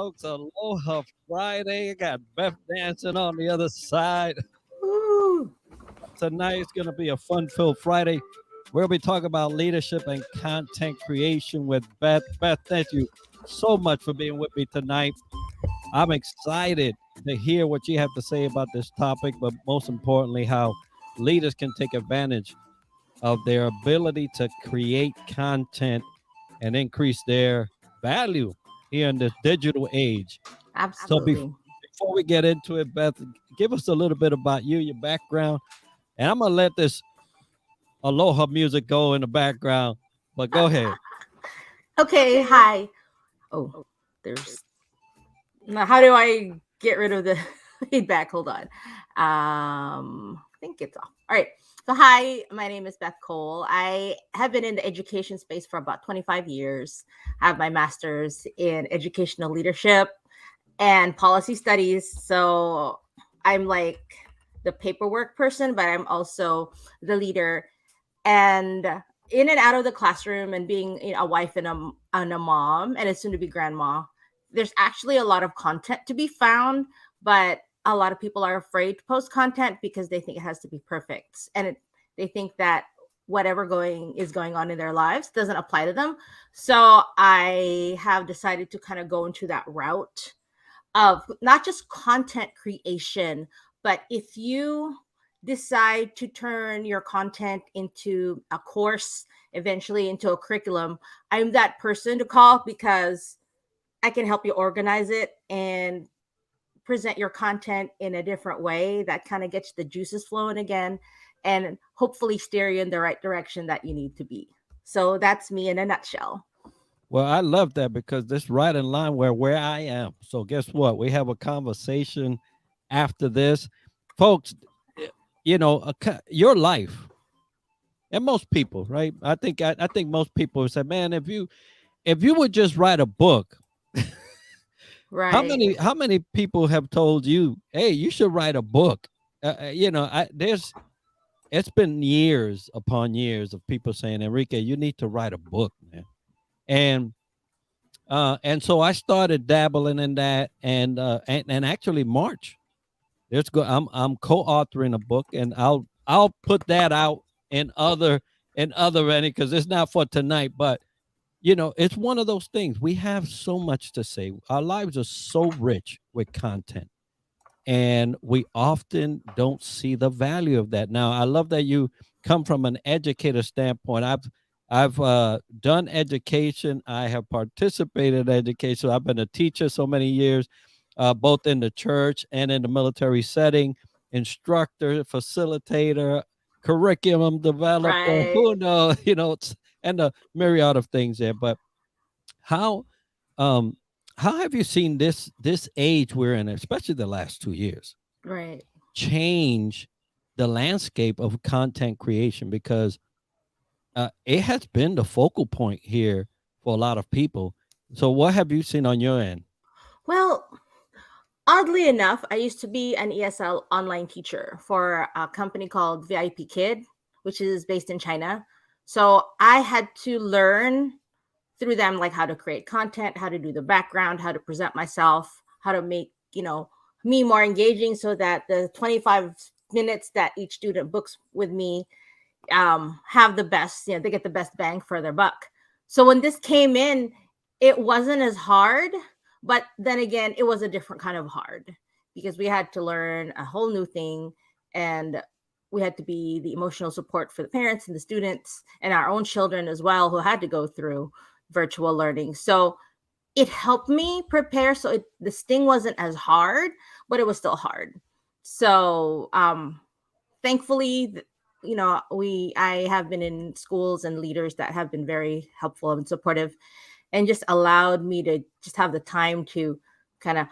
folks. Aloha Friday. I got Beth dancing on the other side. Woo. Tonight's going to be a fun-filled Friday. We'll be talking about leadership and content creation with Beth. Beth, thank you so much for being with me tonight. I'm excited to hear what you have to say about this topic, but most importantly, how leaders can take advantage of their ability to create content and increase their value here in this digital age. So Absolutely. before we get into it, Beth, give us a little bit about you, your background, and I'm gonna let this Aloha music go in the background. But go ahead. Okay, hi. Oh, there's. Now, how do I get rid of the feedback? Hold on. I think it's off. All right. So, hi, my name is Beth Cole. I have been in the education space for about 25 years. I have my master's in educational leadership and policy studies. So, I'm like the paperwork person, but I'm also the leader. And in and out of the classroom and being a wife and a mom and a soon to be grandma, there's actually a lot of content to be found, but a lot of people are afraid to post content because they think it has to be perfect. And they think that whatever is going on in their lives doesn't apply to them. So I have decided to kind of go into that route of not just content creation, but if you decide to turn your content into a course, eventually into a curriculum, I'm that person to call because I can help you organize it and present your content in a different way that kind of gets the juices flowing again and hopefully steer you in the right direction that you need to be. So that's me in a nutshell. Well, I love that because this right in line where I am. So guess what? We have a conversation after this, folks. eh, your life and most people, right? I think most people say, man, if you would just write a book, Right. how many people have told you, hey, you should write a book? It's been years upon years of people saying, Enrique, you need to write a book, man. And and so I started dabbling in that, and actually March, I'm co-authoring a book, and I'll put that out in other because it's not for tonight, but it's one of those things. We have so much to say. Our lives are so rich with content, and we often don't see the value of that. Now, I love that you come from an educator standpoint. I've done education. I have participated in education. I've been a teacher so many years, both in the church and in the military setting, instructor, facilitator, curriculum developer, Right. who knows, and a myriad of things there. But how um how have you seen this age we're in, especially the last 2 years, Right. change the landscape of content creation? Because it has been the focal point here for a lot of people. So what have you seen on your end? Well, oddly enough, I used to be an ESL online teacher for a company called VIP Kid, which is based in China. So I had to learn through them like how to create content, how to do the background, how to present myself, how to make, me more engaging so that the 25 minutes that each student books with me have the best, they get the best bang for their buck. So when this came in, it wasn't as hard, but then again, it was a different kind of hard because we had to learn a whole new thing, and we had to be the emotional support for the parents and the students and our own children as well who had to go through virtual learning. So it helped me prepare. So the sting wasn't as hard, but it was still hard. So thankfully, I have been in schools and leaders that have been very helpful and supportive and just allowed me to just have the time to kind of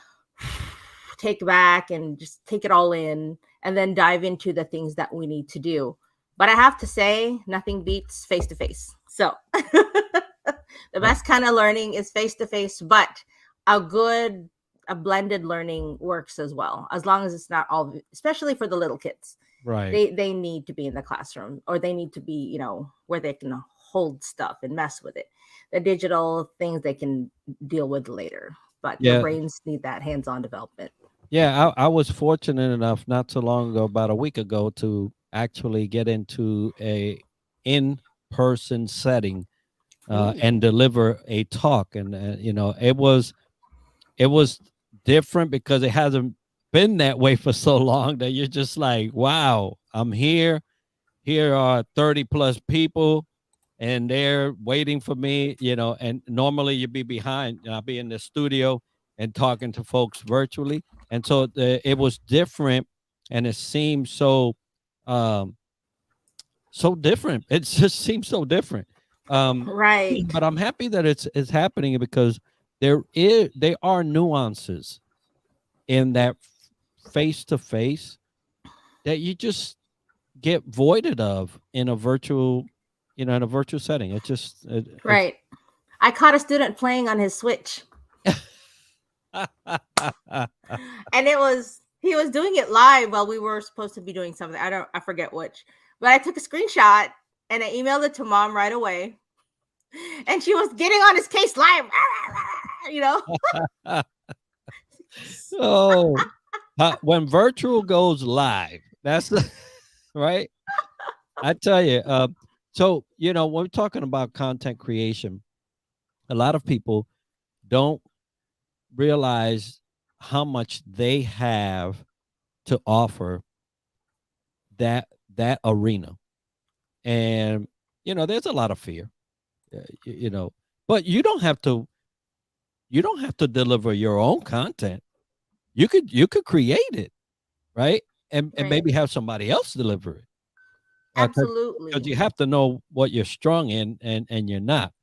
take back and just take it all in and then dive into the things that we need to do. But I have to say, nothing beats face to face. So the Uh, best kind of learning is face to face, but a good, a blended learning works as well, as long as it's not all, especially for the little kids. right. They need to be in the classroom, or they need to be, where they can hold stuff and mess with it. The digital things they can deal with later. but their Yeah. brains need that hands-on development. Yeah, I was fortunate enough not so long ago, about a week ago, to actually get into a in-person setting Ooh. and deliver a talk, and it was different because it hasn't been that way for so long that you're just like, wow, I'm here. Here are 30 plus people, and they're waiting for me, and normally you'd be behind. I'll be in the studio and talking to folks virtually. And so it was different, and it seemed um so different. It just seems so different. Um Right. but I'm happy that it's happening, because there are nuances in that face to face that you just get voided of in a virtual, in a virtual setting. It's Right. I caught a student playing on his Switch, and he was doing it live while we were supposed to be doing something. I forget which, but I took a screenshot and I emailed it to mom right away, and she was getting on his case live. You know, oh, when virtual goes live, that's right. I tell you. So when we're talking about content creation, a lot of people don't realize how much they have to offer that arena, and there's a lot of fear, but you don't have to deliver your own content. You could create it, right? And right? maybe have somebody else deliver it, because Absolutely. you have to know what you're strong in, and you're not.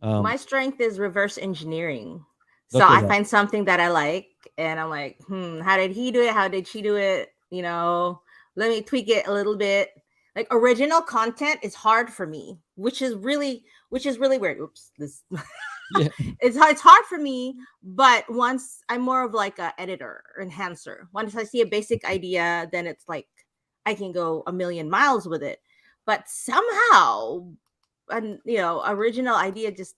My um strength is reverse engineering. So what is I that? find something that I like, and I'm like, how did he do it? How did she do it? Let me tweak it a little bit. Like original content is hard for me, which is really weird. Oops, this Yeah. it's hard for me. But once I'm more of like a editor enhancer. Once I see a basic idea, then it's like I can go a million miles with it. But somehow, an original idea just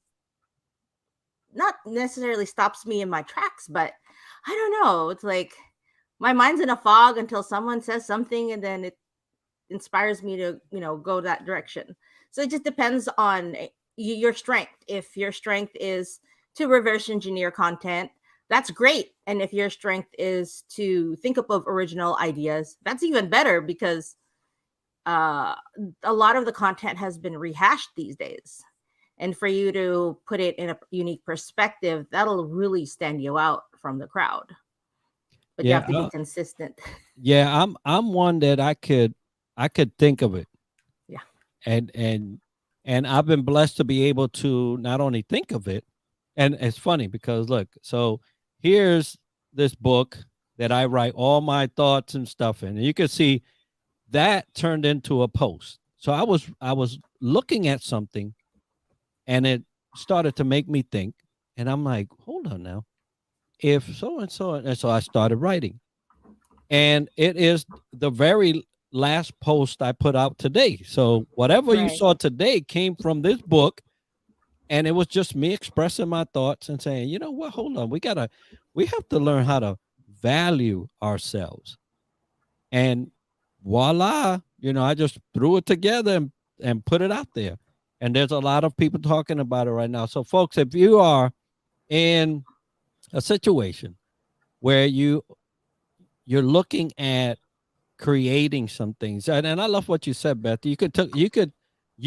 not necessarily stops me in my tracks, but I don't know. It's like my mind's in a fog until someone says something, and then it inspires me to go that direction. So it just depends on your strength. If your strength is to reverse engineer content, that's great. And if your strength is to think up of original ideas, that's even better, because uh, a lot of the content has been rehashed these days. And for you to put it in a unique perspective, that'll really stand you out from the crowd. But you Yeah. have to be consistent. Yeah, I'm one that I could think of it, Yeah. and I've been blessed to be able to not only think of it, and it's funny because look, so here's this book that I write all my thoughts and stuff in, and you can see that turned into a post. So I was looking at something, and it started to make me think, and I'm like, hold on now, if so and so, and so I started writing, and it is the very last post I put out today. So whatever you Right. saw today came from this book, and it was just me expressing my thoughts and saying, you know what, hold on, we have to learn how to value ourselves. And voila, I just threw it together and put it out there. And there's a lot of people talking about it right now. So folks, if you are in a situation where you're looking at creating some things. And I love what you said, Beth. You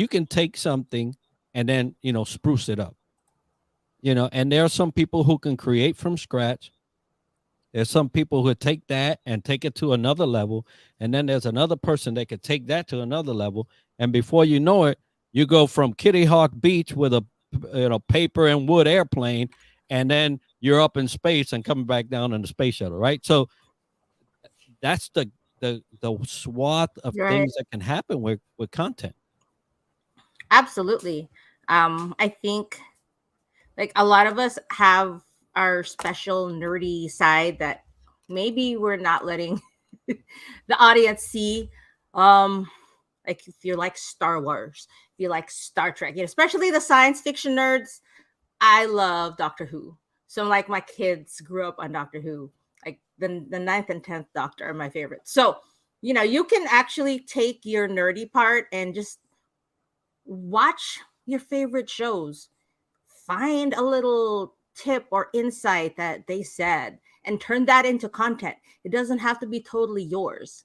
can take something and then spruce it up. And there are some people who can create from scratch. There's some people who take that and take it to another level, and then there's another person that could take that to another level, and before you know it, you go from Kitty Hawk Beach with a paper and wood airplane, and then you're up in space and coming back down in the space shuttle, right? So that's the swath of Right. things that can happen with content. Absolutely. I think like a lot of us have our special nerdy side that maybe we're not letting the audience see. Um, like if you like Star Wars, if you like Star Trek, especially the science fiction nerds, I love Doctor Who. So like my kids grew up on Doctor Who. Like the ninth and 10th Doctor are my favorites. So, you can actually take your nerdy part and just watch your favorite shows. Find a little tip or insight that they said and turn that into content. It doesn't have to be totally yours.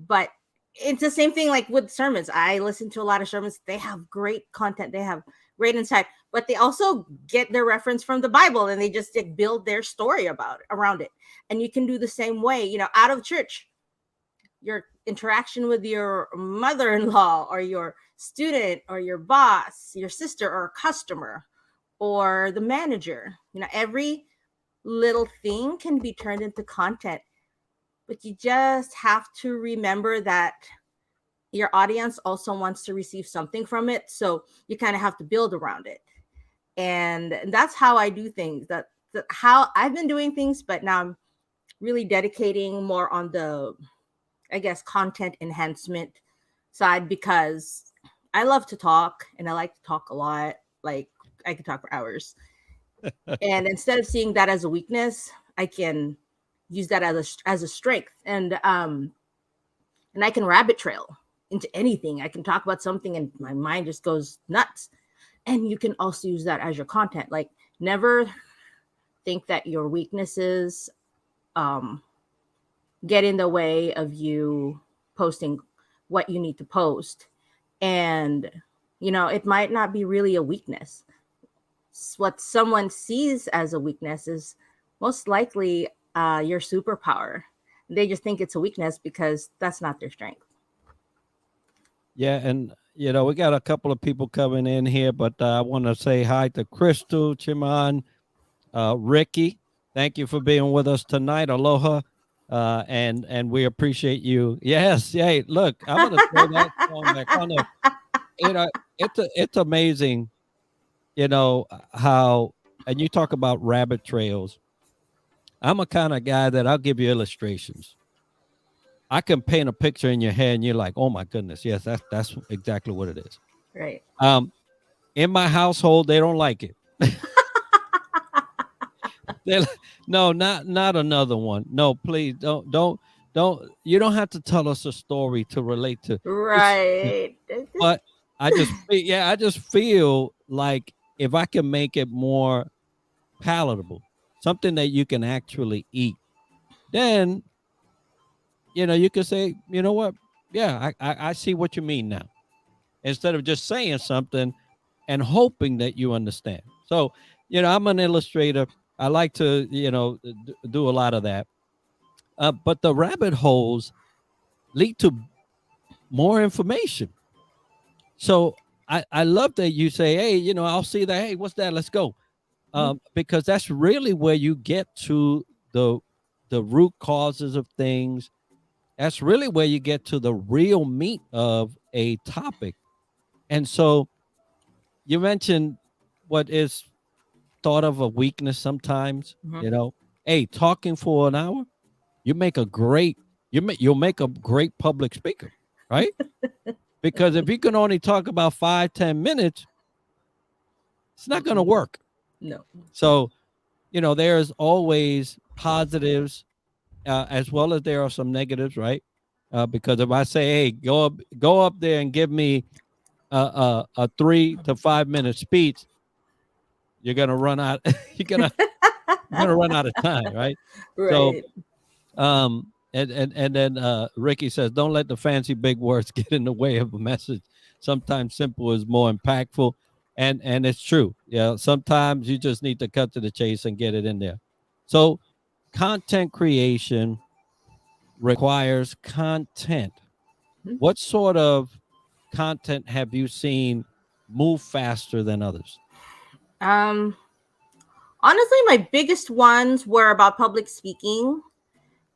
But it's the same thing like with sermons. I listen to a lot of sermons. They have great content. They have great insight, but they also get their reference from the Bible and they just build their story around it. And you can do the same way, out of church. Your interaction with your mother-in-law or your student or your boss, your sister or customer or the manager. Every little thing can be turned into content, but you just have to remember that your audience also wants to receive something from it. So you kind of have to build around it. And that's how I do things. That's how I've been doing things, but now I'm really dedicating more on the, I guess, content enhancement side because I love to talk and I like to talk a lot. Like I could talk for hours. And instead of seeing that as a weakness, I can use that as a strength. And I can rabbit trail into anything. I can talk about something and my mind just goes nuts. And you can also use that as your content. Like never think that your weaknesses get in the way of you posting what you need to post. And, it might not be really a weakness. What someone sees as a weakness is most likely your superpower. They just think it's a weakness because that's not their strength. Yeah, and we got a couple of people coming in here, but I want to say hi to Crystal, Chiman, Ricky. Thank you for being with us tonight. Aloha, and we appreciate you. Yes, yay! Look, I'm gonna throw that song back on there. It's amazing, how, and you talk about rabbit trails. I'm a kind of guy that I'll give you illustrations. I can paint a picture in your head and you're like, oh my goodness, yes, that's exactly what it is. Right. In my household, they don't like it. No, not another one. No, please don't. You don't have to tell us a story to relate to. Right. But I just feel like if I can make it more palatable, something that you can actually eat, then you can say, you know what? Yeah, I see what you mean now. Instead of just saying something and hoping that you understand. So, I'm an illustrator. I like to, do a lot of that. But the rabbit holes lead to more information. So I love that you say, hey, I'll see that. Hey, what's that? Let's go. Because that's really where you get to the root causes of things. That's really where you get to the real meat of a topic. And so you mentioned what is thought of a weakness sometimes, hey, talking for an hour, you make a great, you'll make a great public speaker, right? Because if you can only talk about 5-10 minutes, it's not going to work. No. So, there's always positives as well as there are some negatives, right? Because if I say, hey, go up there and give me a 3 to 5 minute speech, you're gonna run out. you're gonna run out of time, right? Right. So, and then Ricky says, don't let the fancy big words get in the way of a message. Sometimes simple is more impactful, and it's true. Yeah, sometimes you just need to cut to the chase and get it in there. So, content creation requires content. What sort of content have you seen move faster than others? Honestly, my biggest ones were about public speaking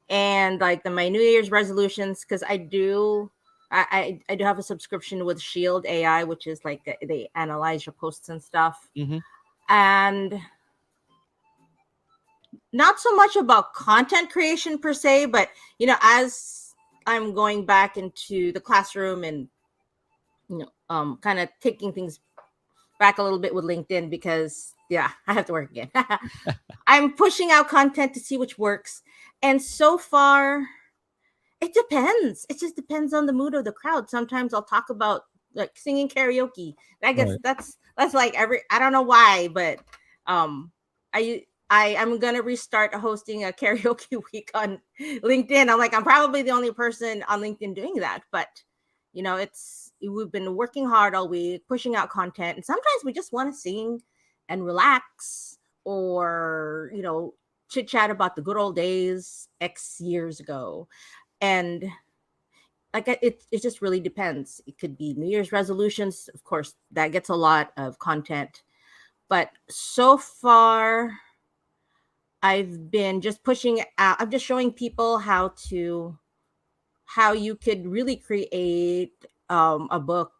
and like my New Year's resolutions because I do have a subscription with Shield AI, which is like they analyze your posts and stuff. Mm-hmm. And not so much about content creation per se, but as I'm going back into the classroom and kind of taking things back a little bit with LinkedIn because Yeah, I have to work again. I'm pushing out content to see which works. And so far, it depends. It just depends on the mood of the crowd. Sometimes I'll talk about like singing karaoke. I guess Right. that's like every, I don't know why, but um I'm gonna restart hosting a karaoke week on LinkedIn. I'm like, I'm probably the only person on LinkedIn doing that, but it's we've been working hard all week, pushing out content, and sometimes we just want to sing and relax, or chit chat about the good old days X years ago. And like it just really depends. It could be New Year's resolutions, of course, that gets a lot of content. But so far, I've been just pushing out. I'm just showing people how you could really create a book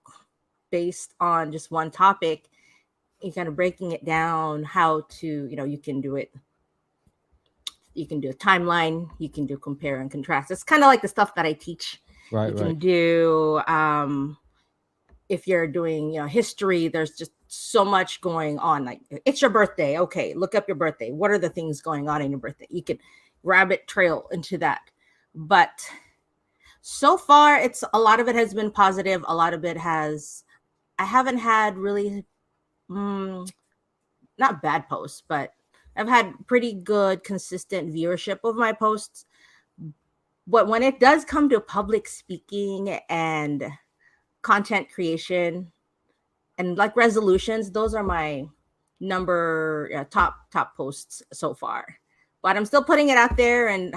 based on just one topic. And kind of breaking it down, how to you can do it. You can do a timeline. You can do compare and contrast. It's kind of like the stuff that I teach. You Right. can Right. do if you're doing history. There's just so much going on. Like, it's your birthday, okay, look up your birthday. What are the things going on in your birthday? You can rabbit trail into that. But so far, it's a lot of it has been positive. A lot of it has, I haven't had really not bad posts, but I've had pretty good consistent viewership of my posts. But when it does come to public speaking and content creation and like resolutions, those are my number top posts so far. But I'm still putting it out there and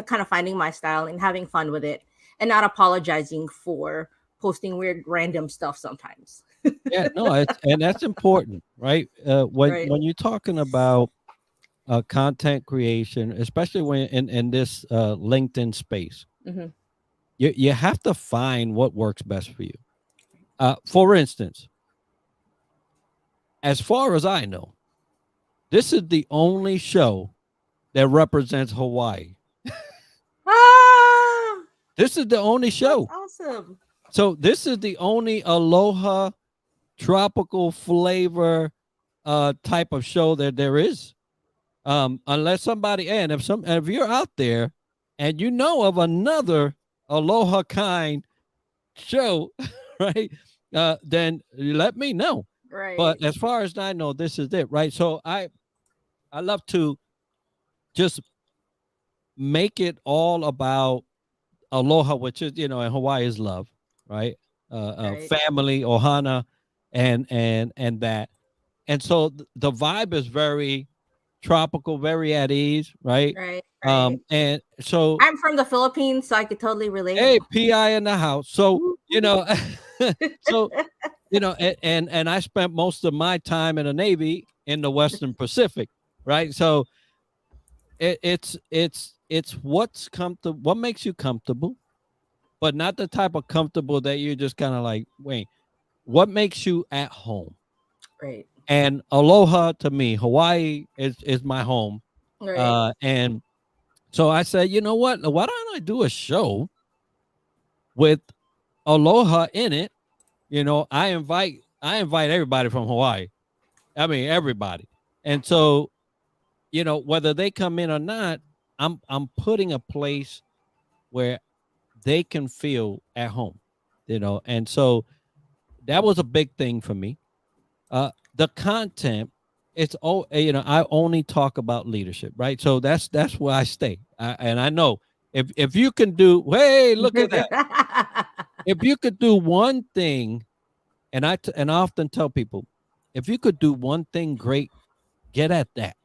kind of finding my style and having fun with it, and not apologizing for posting weird random stuff sometimes. Yeah, no, and that's important, right? Right. When you're talking about content creation, especially when in this LinkedIn space, Mm-hmm. you have to find what works best for you. For instance, as far as I know, this is the only show that represents Hawaii. Ah, This is the only that's show. awesome. So this is the only Aloha tropical flavor type of show that there is. Unless somebody, and if you're out there and you know of another Aloha kind show, right? Then you let me know. Right. But as far as I know, this is it, right? So I love to just make it all about aloha, which is in Hawaii is love, right? Right. Family, ohana, and that, and so the vibe is very tropical, very at ease, right? Right. Right. And so, I'm from the Philippines, so I could totally relate. hey, PI in the house. So Woo, you woo. know, so and I spent most of my time in the Navy in the Western Pacific, right? So it's what's comfortable, what makes you comfortable, but not the type of comfortable that you're just kind of like, wait, what makes you at home? Right. And aloha to me, Hawaii is my home. Right. And so I said, you know what? Why don't I do a show with aloha in it? I invite everybody from Hawaii. I mean everybody. And so, whether they come in or not, I'm putting a place where they can feel at home. And so that was a big thing for me. The content, it's all I only talk about leadership, right? So that's where I stay. And I know if you can do, hey, look at that. If you could do one thing, and I often tell people, if you could do one thing great, get at that,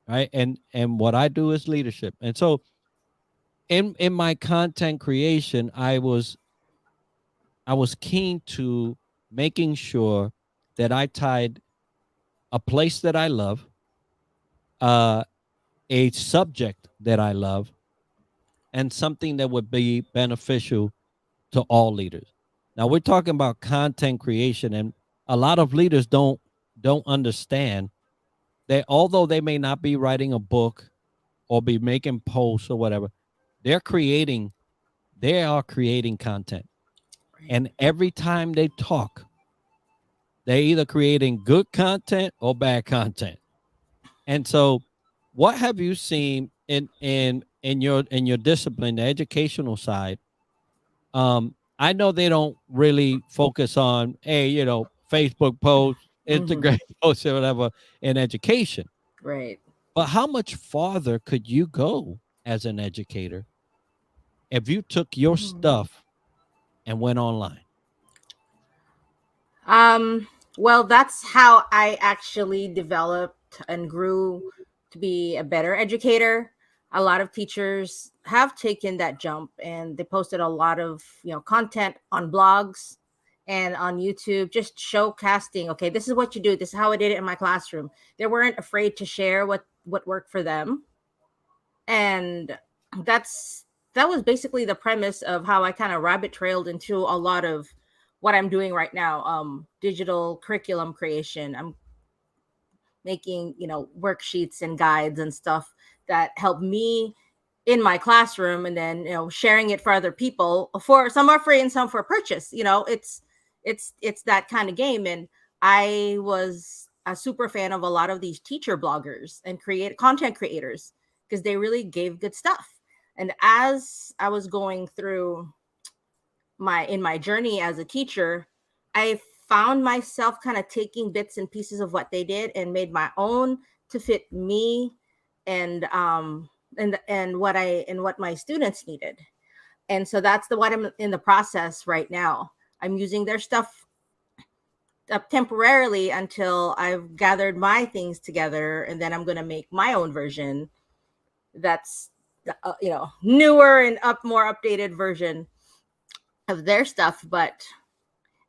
right? And what I do is leadership. And so in my content creation, I was keen to making sure that I tied a place that I love, uh, a subject that I love, and something that would be beneficial to all leaders. Now we're talking about content creation, and a lot of leaders don't understand that although they may not be writing a book or be making posts or whatever, they're creating they are creating content. Right. And every time they talk, They're either creating good content or bad content. And so, what have you seen in your discipline, the educational side? I know they don't really focus on Facebook posts, Mm-hmm. Instagram posts, or whatever in education. Right. But how much farther could you go as an educator if you took your Mhm. stuff and went online? Um, well, that's how I actually developed and grew to be a better educator. A lot of teachers have taken that jump and they posted a lot of, content on blogs and on YouTube, just showcasting, okay, this is what you do, this is how I did it in my classroom. They weren't afraid to share what worked for them. And that's that was basically the premise of how I kind of rabbit trailed into a lot of what I'm doing right now. Digital curriculum creation. I'm making, worksheets and guides and stuff that help me in my classroom, and then, sharing it for other people. For some are free and some for purchase. It's that kind of game. And I was a super fan of a lot of these teacher bloggers and create content creators because they really gave good stuff. And as I was going through my journey as a teacher, I found myself kind of taking bits and pieces of what they did and made my own to fit me, and what my students needed. And so that's the what I'm in the process right now. I'm using their stuff up temporarily until I've gathered my things together, and then I'm going to make my own version that's newer and more updated version of their stuff. But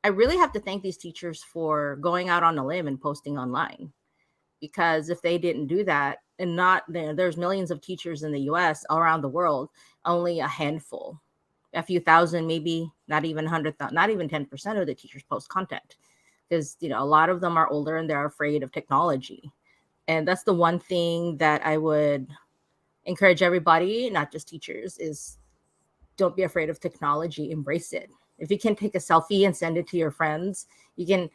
I really have to thank these teachers for going out on a limb and posting online, because if they didn't do that, and not there's millions of teachers in the US, around the world, only a handful, a few thousand, maybe not even 100,000, not even 10% of the teachers post content, because a lot of them are older and they're afraid of technology. And that's the one thing that I would encourage everybody, not just teachers, is don't be afraid of technology, embrace it. If you can take a selfie and send it to your friends, you can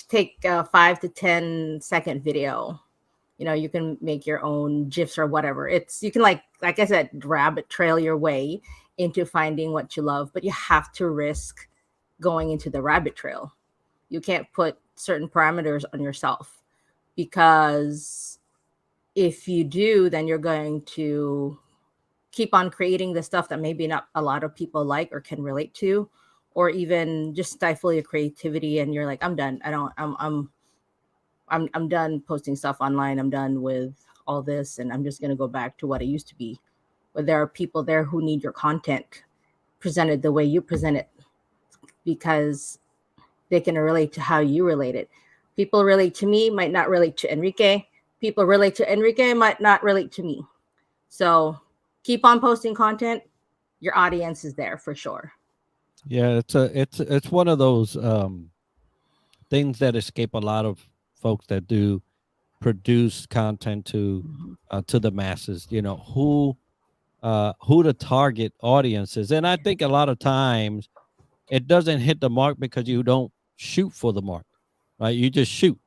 take a 5 to 10 second video. You can make your own gifs or whatever. It's You can, like I said, rabbit trail your way into finding what you love, but you have to risk going into the rabbit trail. You can't put certain parameters on yourself, because if you do, then you're going to keep on creating the stuff that maybe not a lot of people like or can relate to, or even just stifle your creativity, and you're like, I'm done. I don't I'm done posting stuff online. I'm done with all this, and I'm just going to go back to what it used to be. But there are people there who need your content presented the way you present it, because they can relate to how you relate it. People relate to me might not relate to Enrique. People relate to Enrique might not relate to me. So keep on posting content. Your audience is there for sure. Yeah, it's one of those things that escape a lot of folks that do produce content Mhm. to the masses. Who the target audience is, and I think a lot of times it doesn't hit the mark because you don't shoot for the mark, right? You just shoot.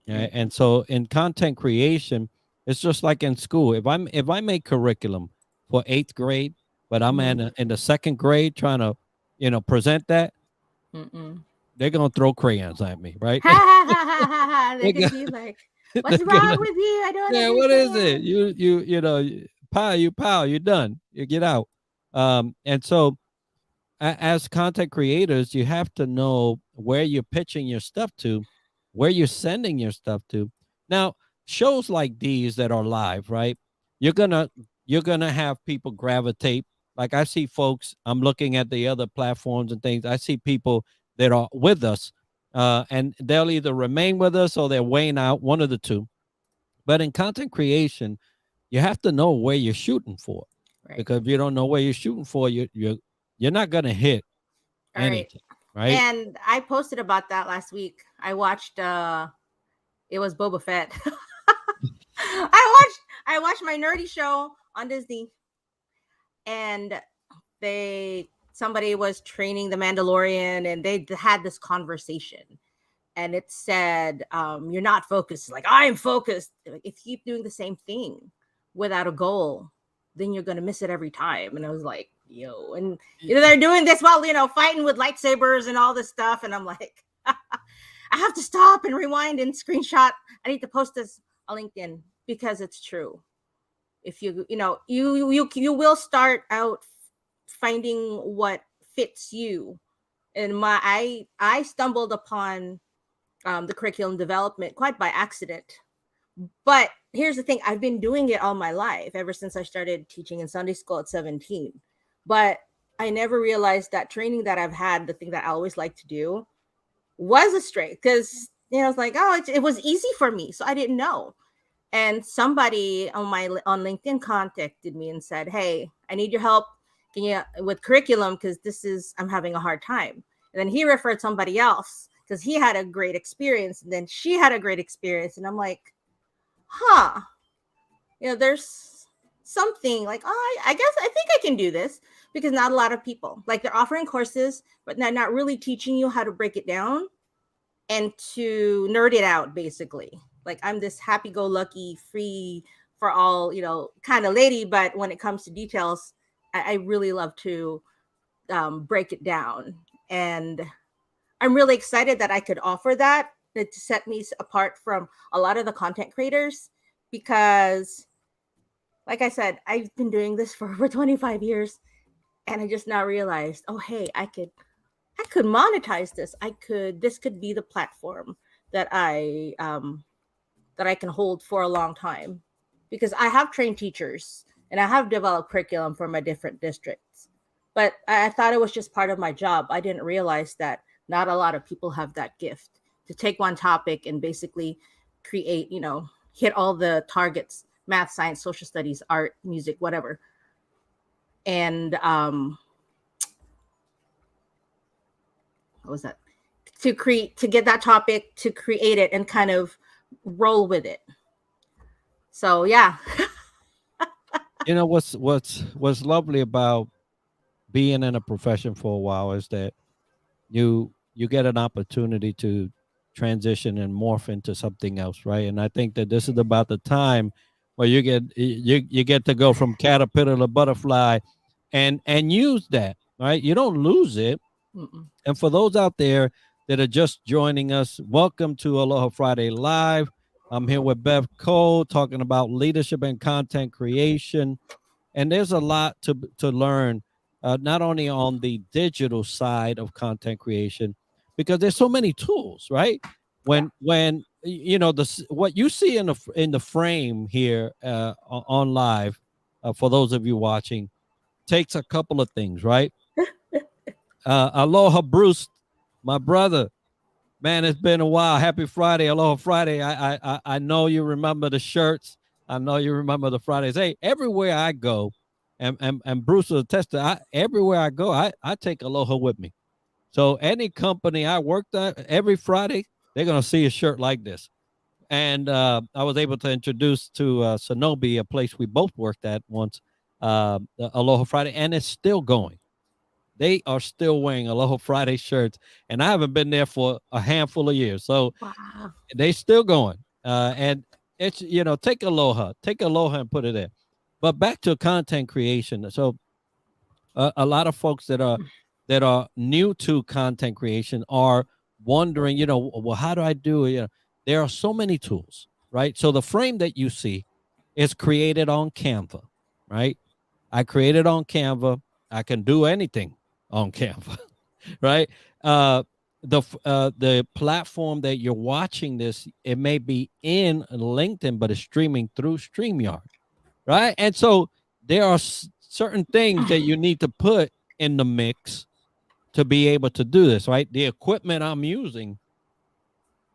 Yeah, Right. and so in content creation, it's just like in school. If I make curriculum for eighth grade, but I'm Mhm. in the second grade trying to, present that, Mm-mm. they're gonna throw crayons at me, right? Ha ha ha ha ha ha. They're they're gonna gonna, be like, they're "What's wrong gonna, with you? I don't yeah, what is it? understand." Pow, you're done. You get out. And so as content creators, you have to know where you're pitching your stuff to, where you're sending your stuff to. Now, shows like these that are live, right? You're gonna you're gonna have people gravitate. Like I see folks. I'm looking at the other platforms and things. I see people that are with us, and they'll either remain with us or they're weighing out, one of the two. But in content creation, you have to know where you're shooting for, Right. because if you don't know where you're shooting for, you're not gonna hit All right. anything, right? And I posted about that last week. I watched it was Boba Fett. I watched my nerdy show on Disney, and somebody was training the Mandalorian, and they had this conversation. and it said, you're not focused. Like, I am focused. Like, if you keep doing the same thing without a goal, then you're gonna miss it every time. And I was like, yo, and they're doing this while fighting with lightsabers and all this stuff, and I'm like, I have to stop and rewind and screenshot. I need to post this on LinkedIn because it's true. If you will start out finding what fits you. And I stumbled upon the curriculum development quite by accident. But here's the thing: I've been doing it all my life, ever since I started teaching in Sunday school at 17. But I never realized that training that I've had, the thing that I always like to do, was a strength, because it's like, oh, it was easy for me, so I didn't know. And somebody on LinkedIn contacted me and said, hey, I need your help with curriculum, because I'm having a hard time. And then he referred somebody else because he had a great experience, and then she had a great experience, and I'm like, huh, there's something like, oh, I guess I think I can do this, because not a lot of people, like, they're offering courses, but they're not really teaching you how to break it down and to nerd it out, basically. Like, I'm this happy-go-lucky, free for all, kind of lady, but when it comes to details, I really love to break it down. And I'm really excited that I could offer that to set me apart from a lot of the content creators, because, like I said, I've been doing this for over 25 years, and I just now realized, oh, hey, I could monetize this. This could be the platform that I can hold for a long time, because I have trained teachers and I have developed curriculum for my different districts. But I thought it was just part of my job. I didn't realize that not a lot of people have that gift to take one topic and basically create, hit all the targets: math, science, social studies, art, music, whatever. And what was that? To get that topic, to create it, and kind of roll with it. So yeah. What's lovely about being in a profession for a while is that you get an opportunity to transition and morph into something else, right? And I think that this is about the time where you get to go from caterpillar to butterfly, and use that, right? You don't lose it. Mm-mm. And for those out there that are just joining us, welcome to Aloha Friday Live. I'm here with Beth Cole, talking about leadership and content creation. And there's a lot to learn, not only on the digital side of content creation, because there's so many tools, right? When what you see in the frame here on live, for those of you watching, takes a couple of things, right? Aloha, Bruce, my brother. Man, it's been a while. Happy Friday, Aloha Friday. I know you remember the shirts. I know you remember the Fridays. Hey, everywhere I go, and Bruce will attest to, everywhere I go, I take Aloha with me. So any company I worked at, every Friday, they're gonna see a shirt like this. And I was able to introduce to Sonobe, a place we both worked at once, the Aloha Friday, and it's still going. They are still wearing Aloha Friday shirts, and I haven't been there for a handful of years. So Wow. they still going. And it's, take Aloha and put it in. But back to content creation. So a lot of folks that are new to content creation are wondering, well, how do I do it? There are so many tools, right? So the frame that you see is created on Canva, right? I created on Canva. I can do anything on Canva, right? The platform that you're watching this, it may be in LinkedIn, but it's streaming through StreamYard, right? And so there are certain things that you need to put in the mix to be able to do this, right? The equipment I'm using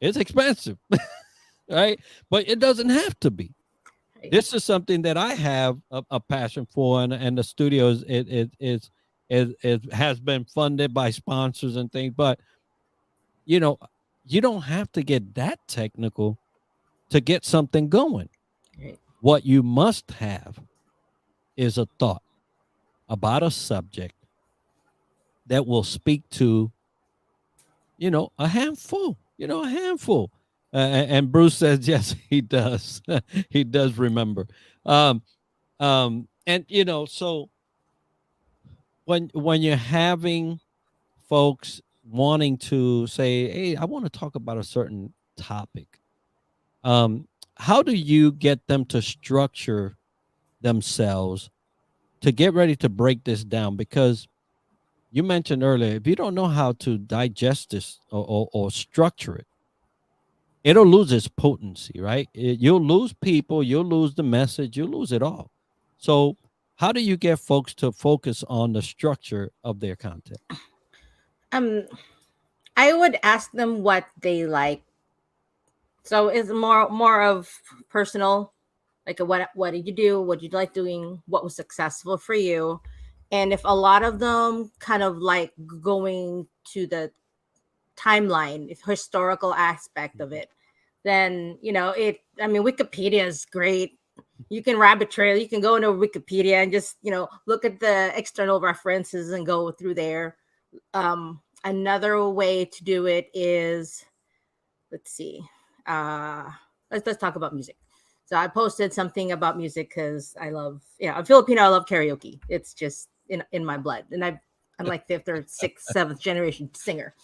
is expensive, right? But it doesn't have to be. This is something that I have a passion for, and the studios it has been funded by sponsors and things. But you don't have to get that technical to get something going. Right. What you must have is a thought about a subject that will speak to a handful, a handful. And Bruce says, yes, he does. He does remember. Um, and so when you're having folks wanting to say, hey, I want to talk about a certain topic, um, how do you get them to structure themselves to get ready to break this down? Because you mentioned earlier, if you don't know how to digest this or structure it, it'll lose its potency, right? You'll lose people, you'll lose the message, you'll lose it all. So, how do you get folks to focus on the structure of their content? Um, I would ask them what they like. So it's more of personal, like what did you do? What did you like doing? What was successful for you? And if a lot of them kind of like going to the timeline, if historical aspect of it, then it. I mean, Wikipedia is great. You can rabbit trail. You can go into Wikipedia and just look at the external references and go through there. Another way to do it is, let's see, uh, let's talk about music. So I posted something about music because I love, I'm Filipino. I love karaoke. It's just in my blood, and I'm like fifth or sixth, seventh generation singer.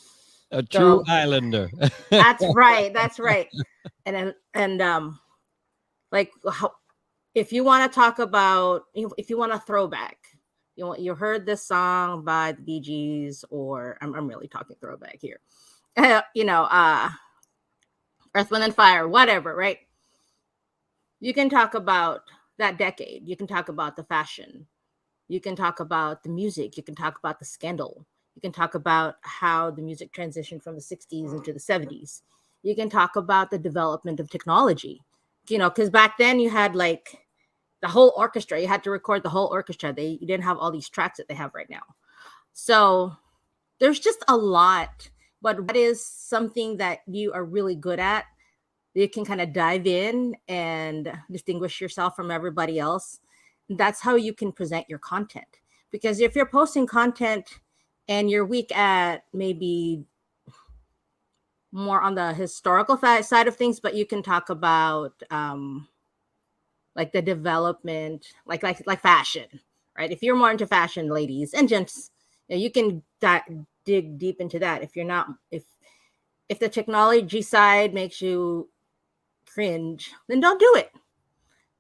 A true So islander. that's right. That's right. And like how, if you want to talk about, if you want a throwback, you heard this song by the Bee Gees, or I'm really talking throwback here. Earth, Wind, and Fire, whatever, right? You can talk about that decade. You can talk about the fashion. You can talk about the music. You can talk about the scandal. You can talk about how the music transitioned from the 60s into the 70s. You can talk about the development of technology, because back then you had like the whole orchestra. You had to record the whole orchestra. You didn't have all these tracks that they have right now. So there's just a lot. But what is something that you are really good at? You can kind of dive in and distinguish yourself from everybody else. That's how you can present your content. Because if you're posting content and you're weak at maybe more on the historical side of things, but you can talk about like the development, like fashion, right? If you're more into fashion, ladies and gents, you can dig deep into that. If you're not, if the technology side makes you cringe, then don't do it.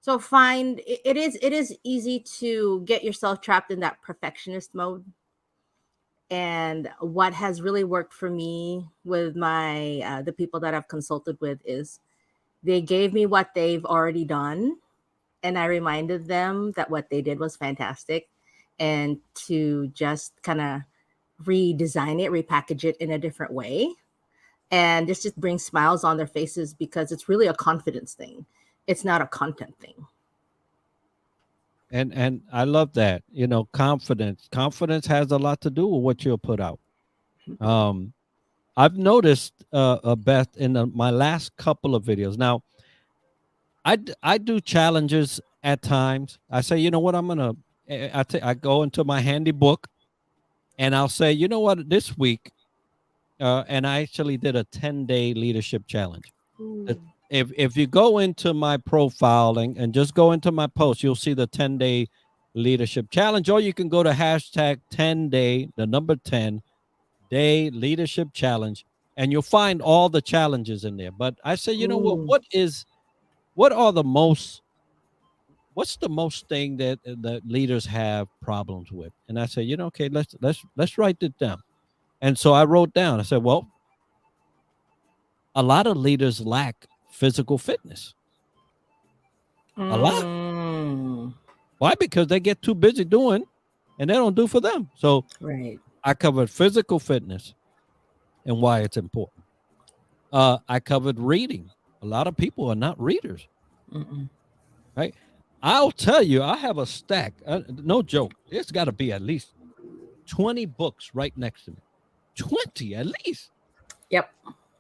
So it is easy to get yourself trapped in that perfectionist mode. And what has really worked for me with my the people that I've consulted with is they gave me what they've already done, and I reminded them that what they did was fantastic, and to just kind of redesign it, repackage it in a different way. And this just brings smiles on their faces because it's really a confidence thing. It's not a content thing. And I love that. Confidence has a lot to do with what you'll put out. Um, I've noticed, Beth, in my last couple of videos. Now, I do challenges at times. I say, you know what, I'm gonna. I go into my handy book, and I'll say, you know what, this week, and I actually did a 10-day leadership challenge. That Ooh. if you go into my profile and just go into my post, you'll see the 10-day leadership challenge, or you can go to hashtag 10-day, the number 10-day leadership challenge, and you'll find all the challenges in there. But I say, you know what, Ooh. what are the most what's the most thing that leaders have problems with? And I say, okay, let's write it down. And so I wrote down, I said, well, a lot of leaders lack physical fitness. A lot. Mm, Why? Because they get too busy doing and they don't do for them. So right. I covered physical fitness and why it's important. I covered reading. A lot of people are not readers, Mm-mm. right? I'll tell you, I have a stack. No joke. It's got to be at least 20 books right next to me. 20 at least. Yep.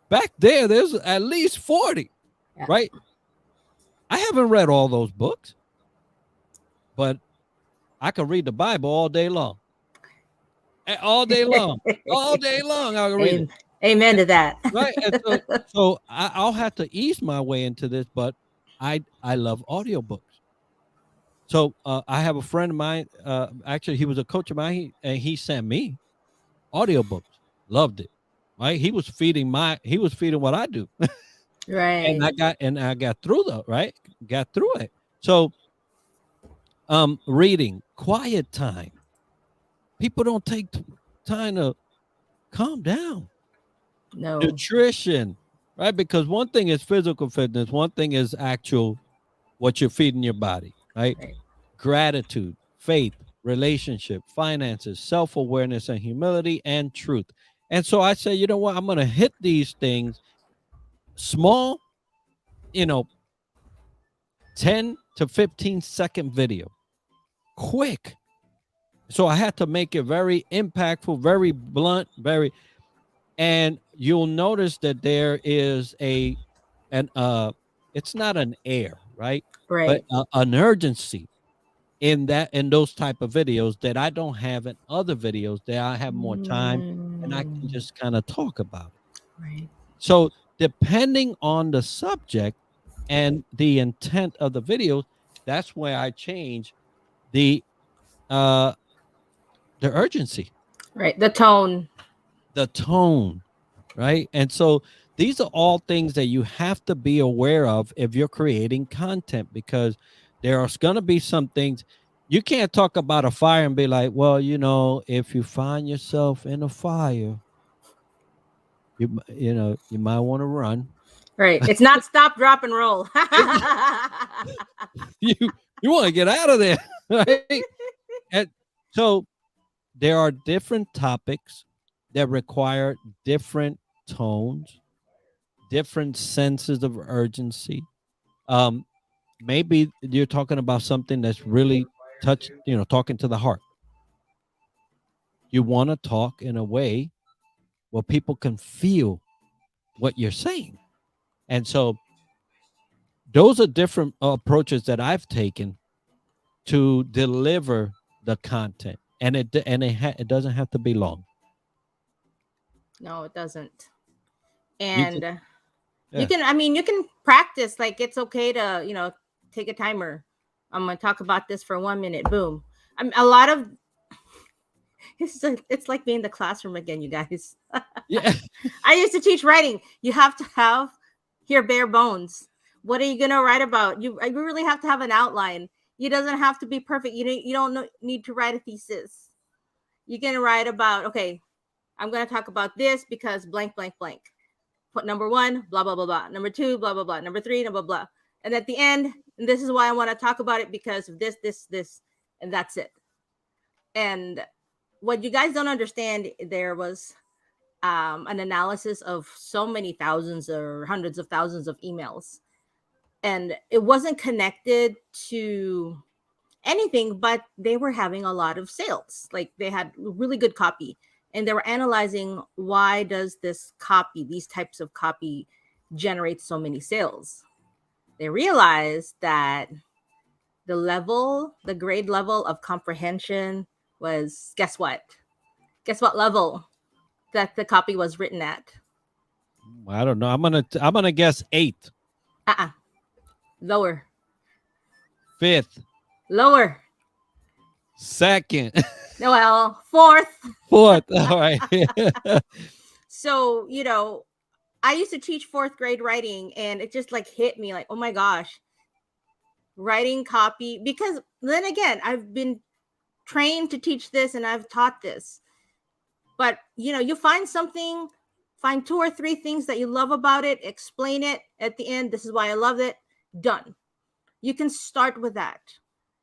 Back there's at least 40, Yeah. right? I haven't read all those books, but I can read the Bible all day long. All day long. All day long, I can read Same. it. Amen to that. right? And so I'll have to ease my way into this, but I love audiobooks. So I have a friend of mine. Actually, he was a coach of mine, and he sent me audiobooks. Loved it. Right? He was feeding what I do. Right. And I got through though, right? Got through it. So reading, quiet time. People don't take time to calm down. No. Nutrition, right? Because one thing is physical fitness, one thing is actual what you're feeding your body, right? Right. Gratitude, faith, relationship, finances, self-awareness and humility and truth. And so I say, you know what? I'm going to hit these things small, you know, 10 to 15-second video. Quick. So I had to make it very impactful, very blunt, very, and you'll notice that there is an it's not an air, right? But Right. an urgency in those type of videos that I don't have in other videos that I have more time and I can Mm, just kind of talk about it. right. So depending on the subject and the intent of the video, that's where I change the uh the urgency, Right. The tone. the tone, right? And so these are all things that you have to be aware of if you're creating content, because there are going to be some things you can't talk about a fire and be like, well, if you find yourself in a fire, you might want to run. Right. It's not stop, drop, and roll. you you want to get out of there, right? And so there are different topics that require different tones, different senses of urgency. Um, Maybe you're talking about something that's really talking to the heart. You want to talk in a way where people can feel what you're saying. And so those are different approaches that I've taken to deliver the content. And it doesn't have to be long. No, it doesn't. You can, And you yeah. can, I mean, you can practice. Like, it's okay to, take a timer. I'm going to talk about this for 1 minute. Boom. A lot of it's like being in the classroom again, you guys. Yeah. I used to teach writing. You have to have your bare bones. What are you gonna write about? You really have to have an outline. It doesn't have to be perfect. You don't need to write a thesis. You can write about, okay, I'm gonna talk about this because blank blank blank. Put number one, blah blah blah blah. Number two, blah blah blah. Number three, blah blah blah. And at the end, and this is why I want to talk about it because of this, and that's it. And what you guys don't understand, there was an analysis of so many thousands or hundreds of thousands of emails, and it wasn't connected to anything, but they were having a lot of sales. Like, they had really good copy, and they were analyzing, why does these types of copy generate so many sales? They realized that the grade level of comprehension was, guess what level that the copy was written at? I don't know. I'm gonna guess 8th, Uh-uh. Lower. 5th, Lower. 2nd, Well, fourth. 4th. All right. So, I used to teach fourth grade writing, and it just like hit me like, oh my gosh, writing copy. Because then again, I've been trained to teach this and I've taught this. But, you find something, find 2 or 3 things that you love about it, explain it at the end. This is why I love it. Done. You can start with that.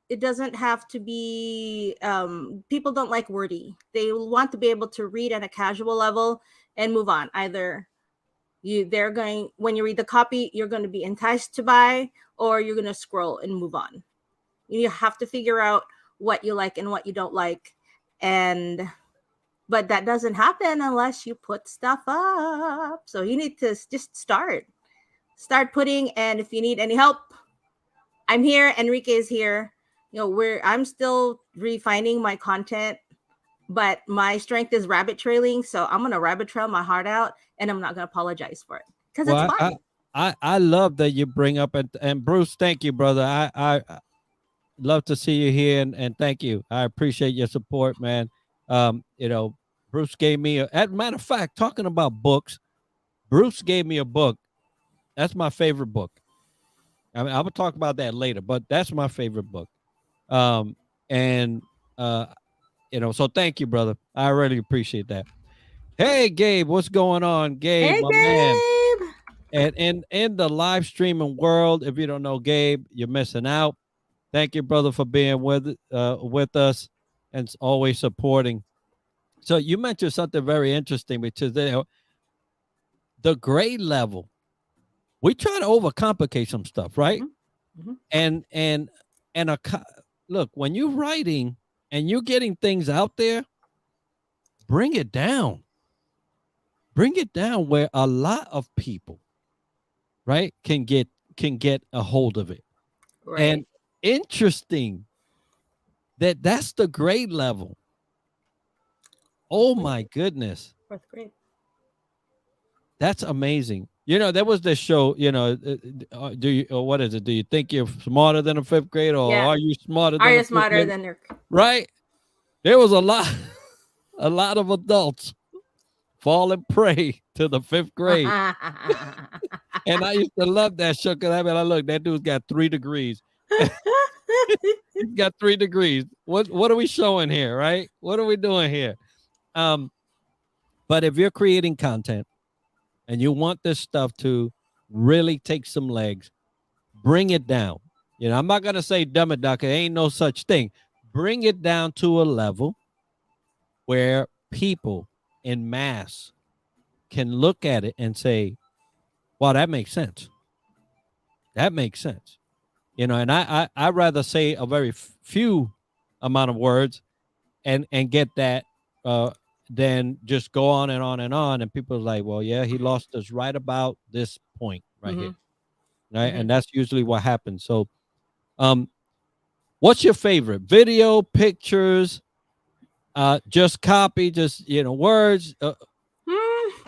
It doesn't have to be, people don't like wordy. They want to be able to read at a casual level and move on. Either when you read the copy, you're going to be enticed to buy, or you're going to scroll and move on. You have to figure out what you like and what you don't like. But that doesn't happen unless you put stuff up. So you need to just start putting. And if you need any help, I'm here. Enrique is here. I'm still refining my content. but my strength is rabbit trailing. So I'm gonna rabbit trail my heart out, and I'm not gonna apologize for it because it's Well, fun. I love that you bring up and Bruce, thank you, brother. I love to see you here and thank you. I appreciate your support, man. You know, Bruce gave me as a matter of fact, talking about books, Bruce gave me a book. That's my favorite book. I mean, I will talk about that later, but that's my favorite book. Um, and uh, you know, so thank you, brother. I really appreciate that. Hey, Gabe, what's going on, Gabe, Hey, my man? Gabe. And in the live streaming world, if you don't know Gabe, you're missing out. Thank you, brother, for being with us and always supporting. So you mentioned something very interesting, which is the grade level. We try to overcomplicate some stuff, right? Mhm, mhm. And and a look, when you're writing and you're getting things out there, bring it down. Bring it down where a lot of people, right, can get a hold of it. Right. And interesting that that's the grade level. Fourth Oh grade. my goodness. Fourth grade. That's amazing. You know, there was this show, you know, do you, or what is it? Do you think you're smarter than a fifth grade or Yeah. are you smarter Are than a you fifth smarter grade? than your? Right? There was a lot, a lot of adults falling prey to the fifth grade. And I used to love that show because I mean, I look, that dude's got 3 degrees. He's got 3 degrees. What are we showing here, right? What are we doing here? Um, but if you're creating content and you want this stuff to really take some legs, bring it down. You know, I'm not gonna say dumb it down, 'cause there ain't no such thing. Bring it down to a level where people in mass can look at it and say, "Wow, that makes sense. That makes sense." You know, and I rather say a very few amount of words and get that uh than just go on and on and on and people are like, well, yeah, he lost us right about this point right here, Mhm, right? mhm. And that's usually what happens. So um what's your favorite video, pictures, just copy, just words?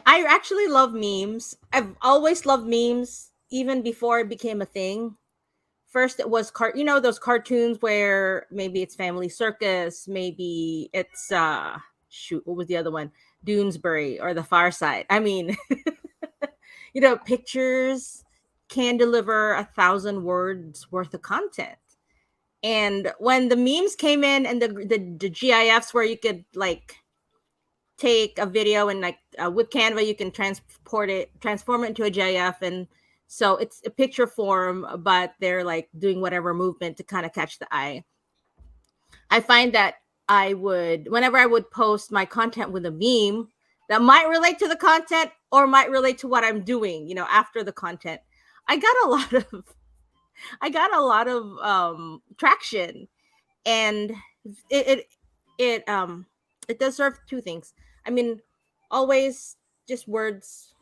I actually love memes. I've always loved memes, even before it became a thing. First, it was those cartoons where maybe it's Family Circus, maybe it's shoot, what was the other one? Doonesbury or The Far Side. I mean, pictures can deliver 1,000 words worth of content. And when the memes came in and the GIFs where you could like take a video and like with Canva you can transform it into a GIF, and so it's a picture form, but they're like doing whatever movement to kind of catch the eye. I find that whenever I would post my content with a meme that might relate to the content or might relate to what I'm doing, after the content, I got a lot of traction, and it it it does serve two things. I mean, always just words,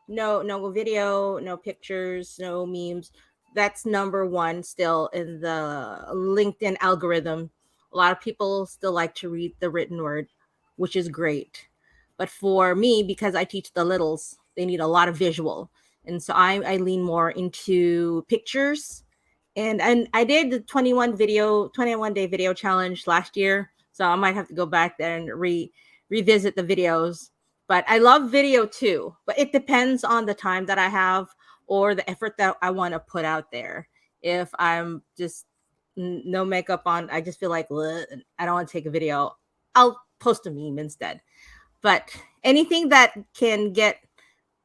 no video, no pictures, no memes. That's number one still in the LinkedIn algorithm. A lot of people still like to read the written word, which is great. But for me, because I teach the littles, they need a lot of visual. And so I lean more into pictures. And I did the 21 day video challenge last year. So I might have to go back there and revisit the videos. But I love video too. But it depends on the time that I have or the effort that I want to put out there. If I'm just no makeup on, I just feel like I don't want to take a video, I'll post a meme instead. But anything that can get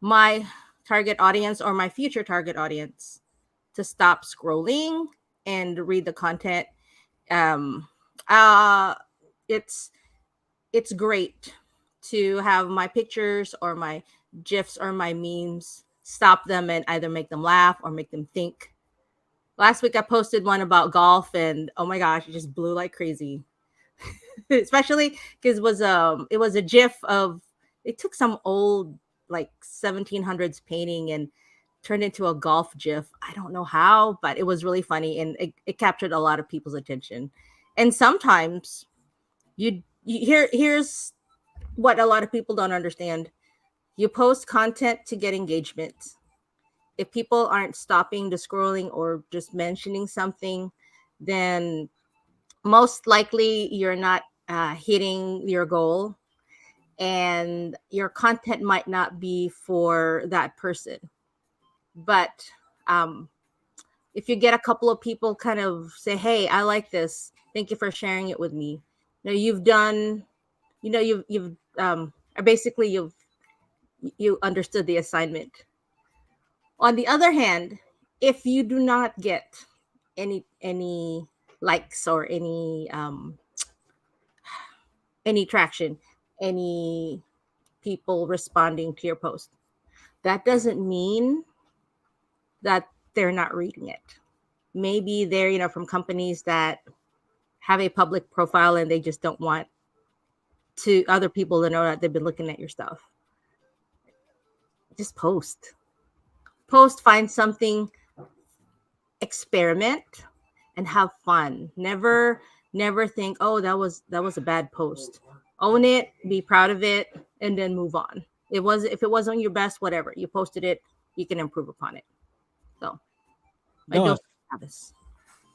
my target audience or my future target audience to stop scrolling and read the content, um uh it's it's great to have my pictures or my gifs or my memes stop them and either make them laugh or make them think. Last week I posted one about golf, and oh my gosh, it just blew like crazy. Especially because it was a gif of, they took some old like 1700s painting and turned into a golf gif. I don't know how, but it was really funny, and it captured a lot of people's attention. And sometimes you here's what a lot of people don't understand. You post content to get engagement. If people aren't stopping the scrolling or just mentioning something, then most likely you're not hitting your goal, and your content might not be for that person. But um, if you get a couple of people kind of say, "Hey, I like this. Thank you for sharing it with me." You've done. You've basically you understood the assignment. On the other hand, if you do not get any likes or any traction, any people responding to your post, that doesn't mean that they're not reading it. Maybe they're from companies that have a public profile and they just don't want to other people to know that they've been looking at your stuff. Just post, find something, experiment, and have fun. Never think, oh, that was a bad post. Own it, be proud of it, and then move on. If it wasn't your best, whatever, you posted it, you can improve upon it. So I No, don't have this.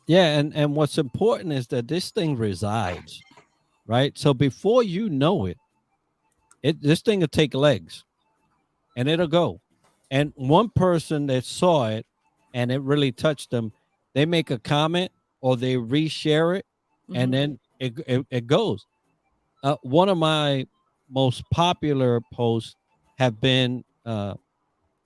yeah, and what's important is that this thing resides, right? So before you know it, this thing will take legs and it'll go. And one person that saw it and it really touched them, they make a comment or they reshare it, and Mhm. then it goes. One of my most popular posts have been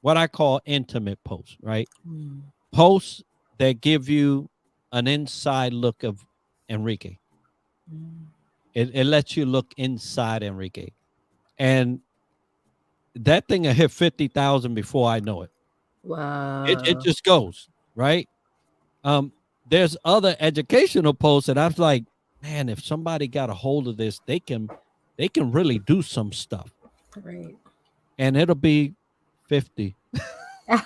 what I call intimate posts, right? Mm. Posts that give you an inside look of Enrique. Mm. It lets you look inside Enrique. And that thing will hit 50,000 before I know it. It Wow. just goes, right? Um, there's other educational posts that I was like, man, if somebody got a hold of this, they can really do some stuff. Right. And it'll be 50. I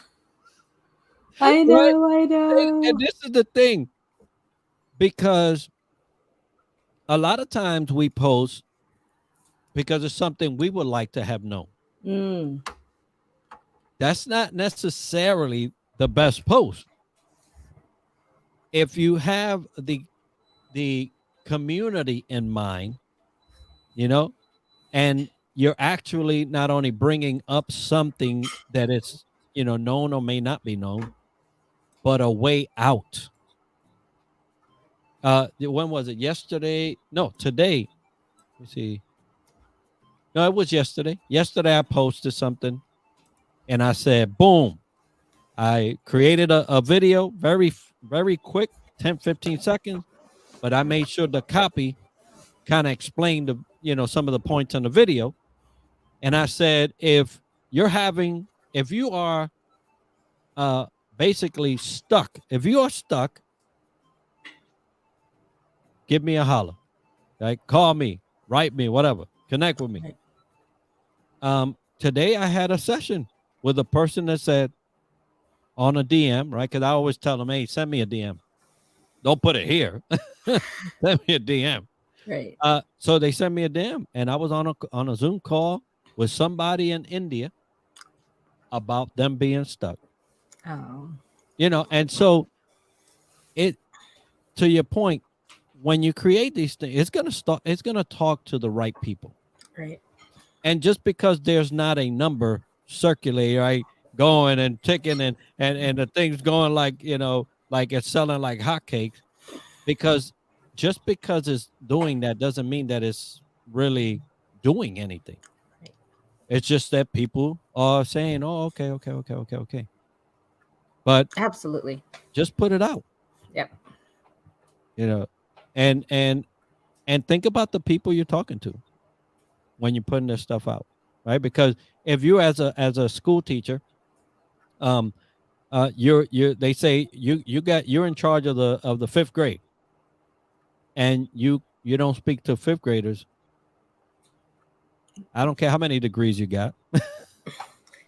Right? know, I And know. this is the thing, because a lot of times we post because it's something we would like to have known. Mm. That's not necessarily the best post. If you have the community in mind, you know, and you're actually not only bringing up something that is, known or may not be known, but a way out. When was it? Yesterday? No, today. Let me see. No, it was yesterday. Yesterday I posted something and I said, boom. I created a video, very quick, 10, 15 seconds, but I made sure the copy kind of explained some of the points in the video. And I said, if you are uh basically stuck, if you are stuck, give me a holler. Right? Call me, write me, whatever. Connect with me. Right. Today I had a session with a person that said on a DM, right? Because I always tell them, hey, send me a DM. Don't put it here. Send me a DM. Right. So they sent me a DM, and I was on a Zoom call with somebody in India about them being stuck. Oh. And so it to your point, when you create these things, it's gonna talk to the right people. Right. And just because there's not a number circulating, right, going and ticking and the thing's going like, like it's selling like hotcakes, because just because it's doing that doesn't mean that it's really doing anything. Right. It's just that people are saying, oh, okay, okay, okay, okay, okay. But Absolutely. just put it out, Yep. you know, and and and think about the people you're talking to when you're putting this stuff out, right? Because if you as a school teacher, um, you're they say you're in charge of the fifth grade, and you don't speak to fifth graders. I don't care how many degrees you got,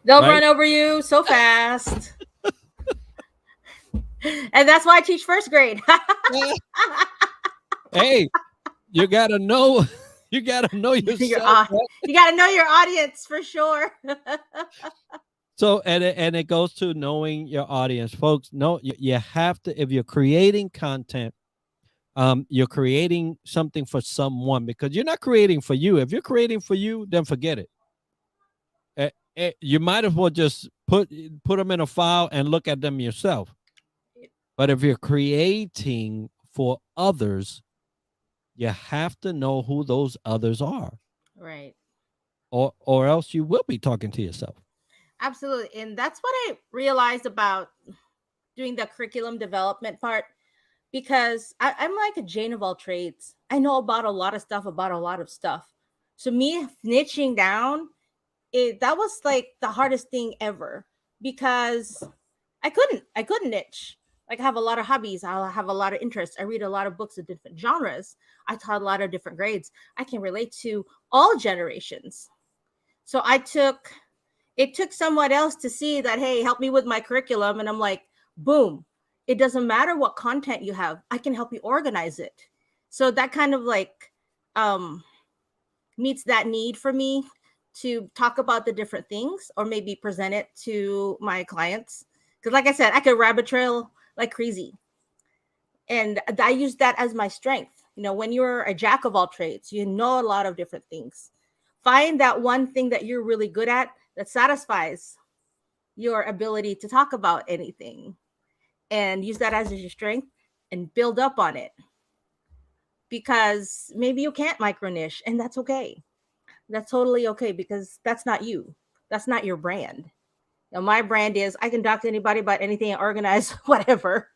They'll right? run over you so fast. And that's why I teach first grade. Hey, you gotta know. You got to know Your yourself, right? you got to know your audience for sure. So, and it goes to knowing your audience, folks. No, you have to, if you're creating content, you're creating something for someone, because you're not creating for you. If you're creating for you, then forget it. You might as well just put them in a file and look at them yourself. But if you're creating for others, you have to know who those others are, Right. or else you will be talking to yourself. Absolutely. And that's what I realized about doing the curriculum development part, because I'm like a Jane of all trades. I know about a lot of stuff about a lot of stuff. So me niching down, that was like the hardest thing ever, because I couldn't niche. Like I have a lot of hobbies, I have a lot of interests. I read a lot of books of different genres. I taught a lot of different grades. I can relate to all generations. So it took someone else to see that, hey, help me with my curriculum. And I'm like, boom, it doesn't matter what content you have, I can help you organize it. So that kind of like um meets that need for me to talk about the different things, or maybe present it to my clients. Because like I said, I could rabbit trail like crazy, and I use that as my strength. When you're a jack of all trades, you know a lot of different things. Find that one thing that you're really good at that satisfies your ability to talk about anything, and use that as your strength and build up on it. Because maybe you can't micro niche, and that's okay. That's totally okay, because that's not you. That's not your brand. My brand is I can talk to anybody about anything and organize whatever,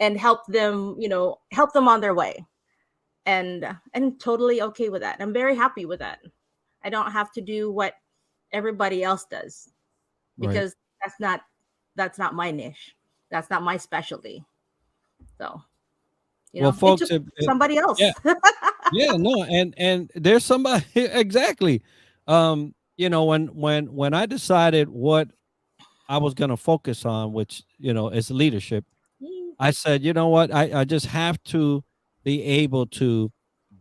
and help them on their way. And I'm totally okay with that. I'm very happy with that. I don't have to do what everybody else does, Right. because that's not my niche. That's not my specialty. So, Well, it folks, took somebody yeah, else. yeah, no, and there's somebody exactly. When I decided what I was going to focus on, which is leadership, I said, you know what, I just have to be able to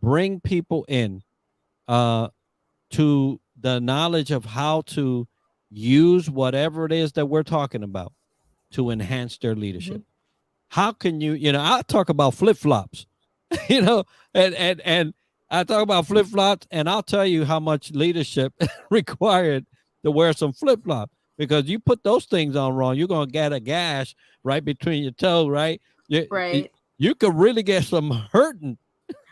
bring people in uh, to the knowledge of how to use whatever it is that we're talking about to enhance their Mhm. leadership. How can I talk about flip flops, you know, and I talk about flip flops, and I'll tell you how much leadership required to wear some flip flops, because you put those things on wrong, you're gonna get a gash right between your toe, right? You, Right. you could really get some hurting.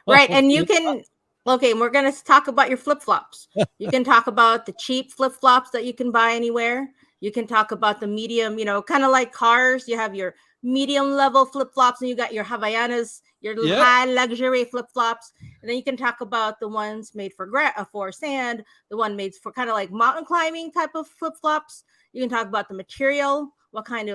Right. on And you flip can, okay, we're going to talk about your flip flops. You can talk about the cheap flip flops that you can buy anywhere. You can talk about the medium, kind of like cars. You have your medium level flip flops, and you got your Havaianas, your Yep, high luxury flip flops. And then you can talk about the ones made for sand, the one made for kind of like mountain climbing type of flip flops. You can talk about the material, what kind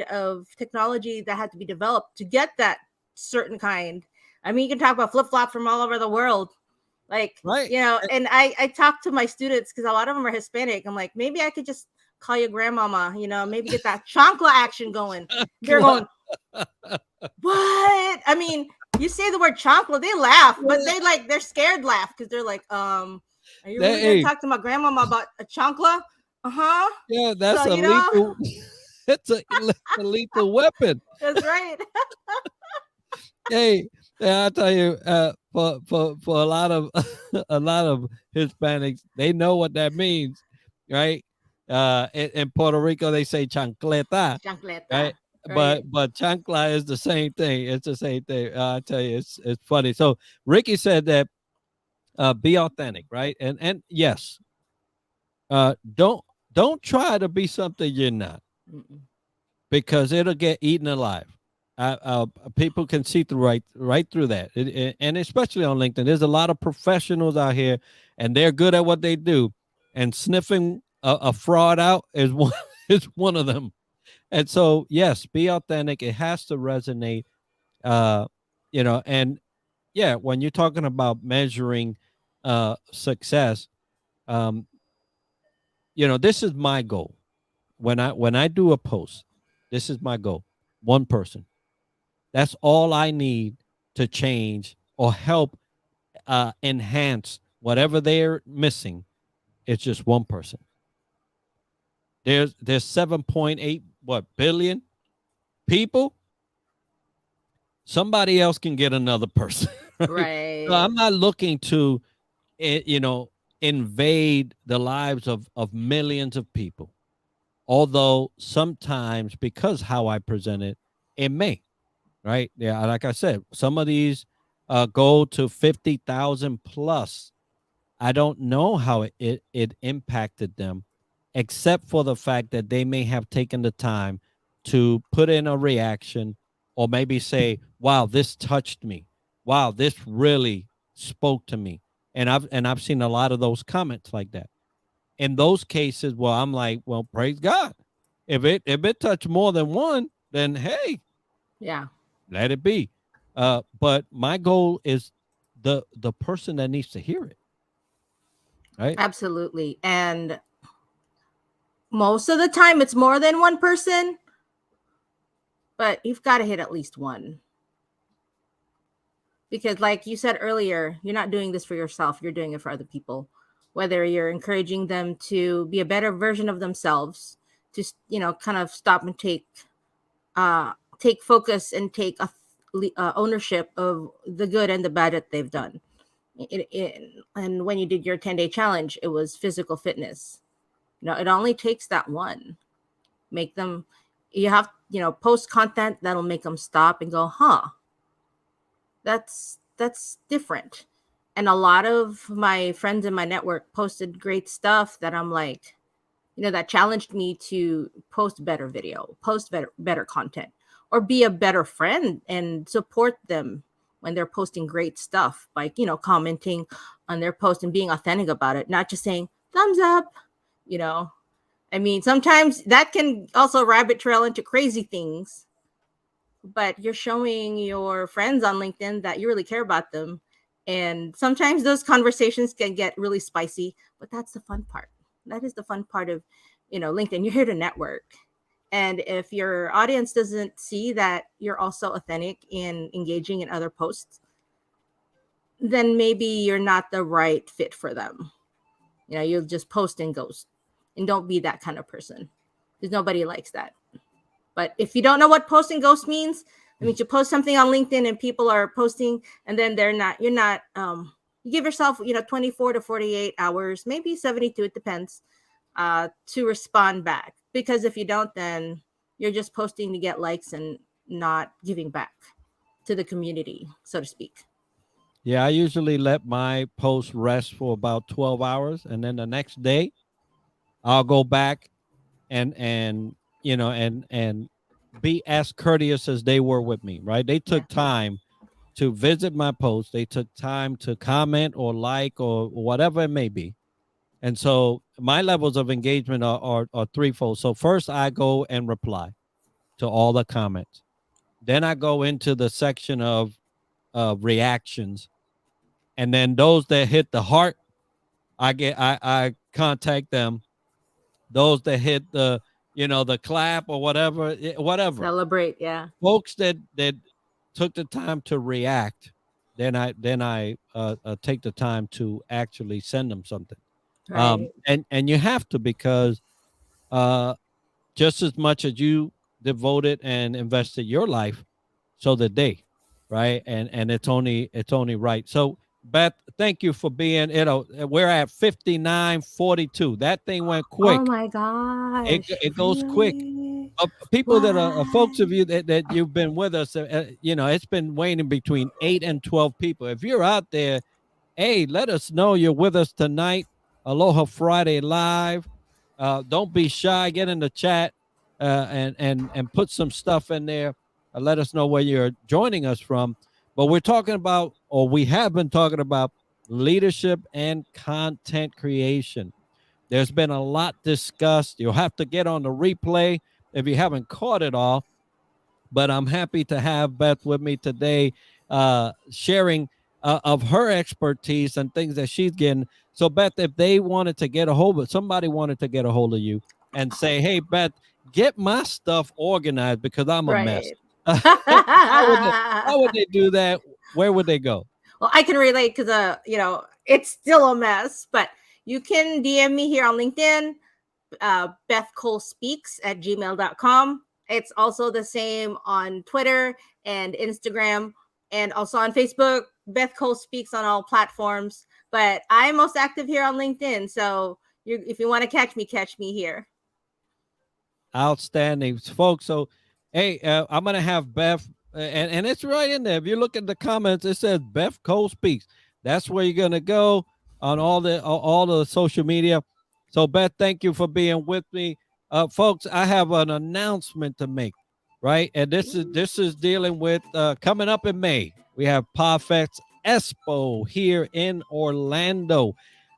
of technology that had to be developed to get that certain kind. I mean, you can talk about flip flops from all over the world. Like, right. and I talk to my students, because a lot of them are Hispanic. I'm like, maybe I could just call you grandmama, maybe get that chancla action going. They're going, what? I mean, you say the word chancla, they laugh, but they're scared laugh, because they're like, are you really going to Hey, talk to my grandmama about a chancla? Uh-huh. yeah, So, that's a lethal. It's a lethal weapon. that's right. Hey, yeah, I tell you, for a lot of a lot of Hispanics, they know what that means, right? In Puerto Rico, they say chancleta, right? Chancleta. Right. But chancla is the same thing. It's the same thing. I tell you, it's funny. So Ricky said that be authentic, right? And yes, don't try to be something you're not, Mm-mm. because it'll get eaten alive. People can see through right through that, and especially on LinkedIn, there's a lot of professionals out here, and they're good at what they do, and sniffing a fraud out is one is one of them. And so, yes, be authentic. It has to resonate, uh, and yeah, when you're talking about measuring success, um, this is my goal. When I do a post, this is my goal. One person. That's all I need to change or help enhance whatever they're missing. It's just one person. There's 7.8 billion people. Somebody else can get another person. Right? So Right. I'm not looking to you know, invade the lives of millions of people. Although sometimes, because how I present it, it may, right? Yeah, like I said, some of these go to 50,000 plus. I don't know how it impacted them, except for the fact that they may have taken the time to put in a reaction, or maybe say, wow, this touched me. Wow, this really spoke to me. And I've seen a lot of those comments like that. In those cases, well, I'm like, well, praise God. If it touched more than one, then hey, Yeah. let it be. But my goal is the person that needs to hear it, right? Absolutely. And most of the time it's more than one person, but you've got to hit at least one. Because like you said earlier, you're not doing this for yourself, you're doing it for other people. Whether you're encouraging them to be a better version of themselves, to kind of stop and take focus and take ownership of the good and the bad that they've done. And when you did your 10-day challenge, it was physical fitness. It only takes that one. Make them, you have, post content that'll make them stop and go, huh, that's different. And a lot of my friends in my network posted great stuff that I'm like, that challenged me to post better video, post better content, or be a better friend and support them when they're posting great stuff by, commenting on their post and being authentic about it, not just saying thumbs up, you know. I mean, sometimes that can also rabbit trail into crazy things, but you're showing your friends on LinkedIn that you really care about them. And sometimes those conversations can get really spicy, but that's the fun part. That is the fun part of, LinkedIn. You're here to network. And if your audience doesn't see that you're also authentic and engaging in other posts, then maybe you're not the right fit for them. You'll just post and ghost. And don't be that kind of person, because nobody likes that. But if you don't know what post and ghost means, I mean, you post something on LinkedIn and people are posting, and then you're not, you give yourself, 24 to 48 hours, maybe 72, it depends, to respond back. Because if you don't, then you're just posting to get likes and not giving back to the community, so to speak. Yeah, I usually let my post rest for about 12 hours, and then the next day I'll go back and and be as courteous as they were with me, right? They Yeah. took time to visit my post. They took time to comment or like or whatever it may be. And so my levels of engagement are threefold. So first I go and reply to all the comments. Then I go into the section of reactions. And then those that hit the heart, I contact them. Those that hit the clap or whatever. Celebrate. Yeah. Folks that took the time to react, then I take the time to actually send them something. Right. And you have to, because uh just as much as you devoted and invested your life, so did they, right? And it's only right. So Beth, thank you for being, we're at 59:42. That thing went Oh quick. my it, gosh. it goes quick. Really? People that are folks of Why? you that you've been with us, it's been waning between 8 and 12 people. If you're out there, hey, let us know you're with us tonight. Aloha Friday Live. Don't be shy. Get in the chat, and put some stuff in there. Let us know where you're joining us from. But we're talking about, or we have been talking about, leadership and content creation. There's been a lot discussed. You'll have to get on the replay if you haven't caught it all. But I'm happy to have Beth with me today, sharing of her expertise and things that she's getting. So, Beth, if they wanted to get a hold of somebody, wanted to get a hold of you and say, "Hey, Beth, get my stuff organized because I'm a mess." Right. how would they? How would they do that? Where would they go? Well, I can relate because it's still a mess, but you can DM me here on LinkedIn, Beth Cole Speaks at gmail.com. It's also the same on Twitter and Instagram, and also on Facebook. Beth Cole Speaks on all platforms, but I'm most active here on LinkedIn. So if you want to catch me here. Outstanding, folks. So, hey, I'm gonna have Beth, and it's right in there. If you look at the comments, it says Beth Cole Speaks. That's where you're gonna go on all the social media. So, Beth, thank you for being with me, folks. I have an announcement to make, right? And this is dealing with coming up in May. We have Podfest Expo here in Orlando.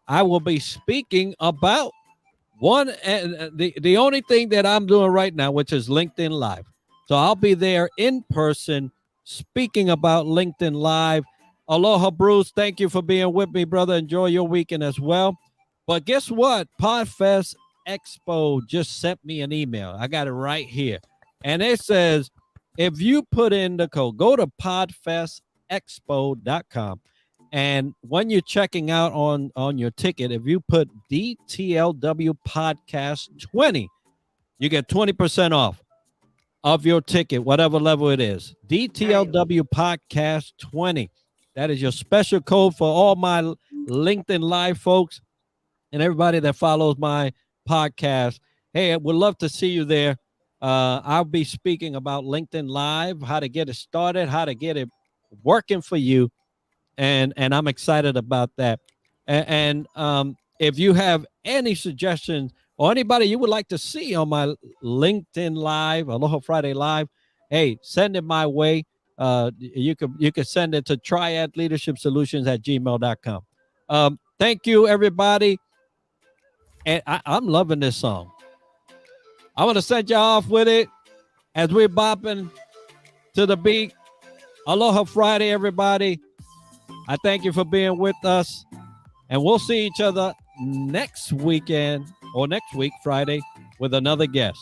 I will be speaking about one, and the only thing that I'm doing right now, which is LinkedIn Live. So I'll be there in person speaking about LinkedIn Live. Aloha, Bruce. Thank you for being with me, brother. Enjoy your weekend as well. But guess what? Podfest Expo just sent me an email. I got it right here. And it says, if you put in the code, go to podfestexpo.com. And when you're checking out on your ticket, if you put DTLW Podcast 20, you get 20% off of your ticket, whatever level it is. DTLW Podcast 20. That is your special code for all my LinkedIn Live folks and everybody that follows my podcast. Hey, I would love to see you there. I'll be speaking about LinkedIn Live, how to get it started, how to get it working for you. And I'm excited about that. And if you have any suggestions or anybody you would like to see on my LinkedIn Live, Aloha Friday Live, hey, send it my way. You can send it to triadleadershipsolutions@gmail.com. Thank you, everybody. And I'm loving this song. I want to send you off with it as we're bopping to the beat. Aloha Friday, everybody. I thank you for being with us, and we'll see each other next weekend or next week, Friday, with another guest.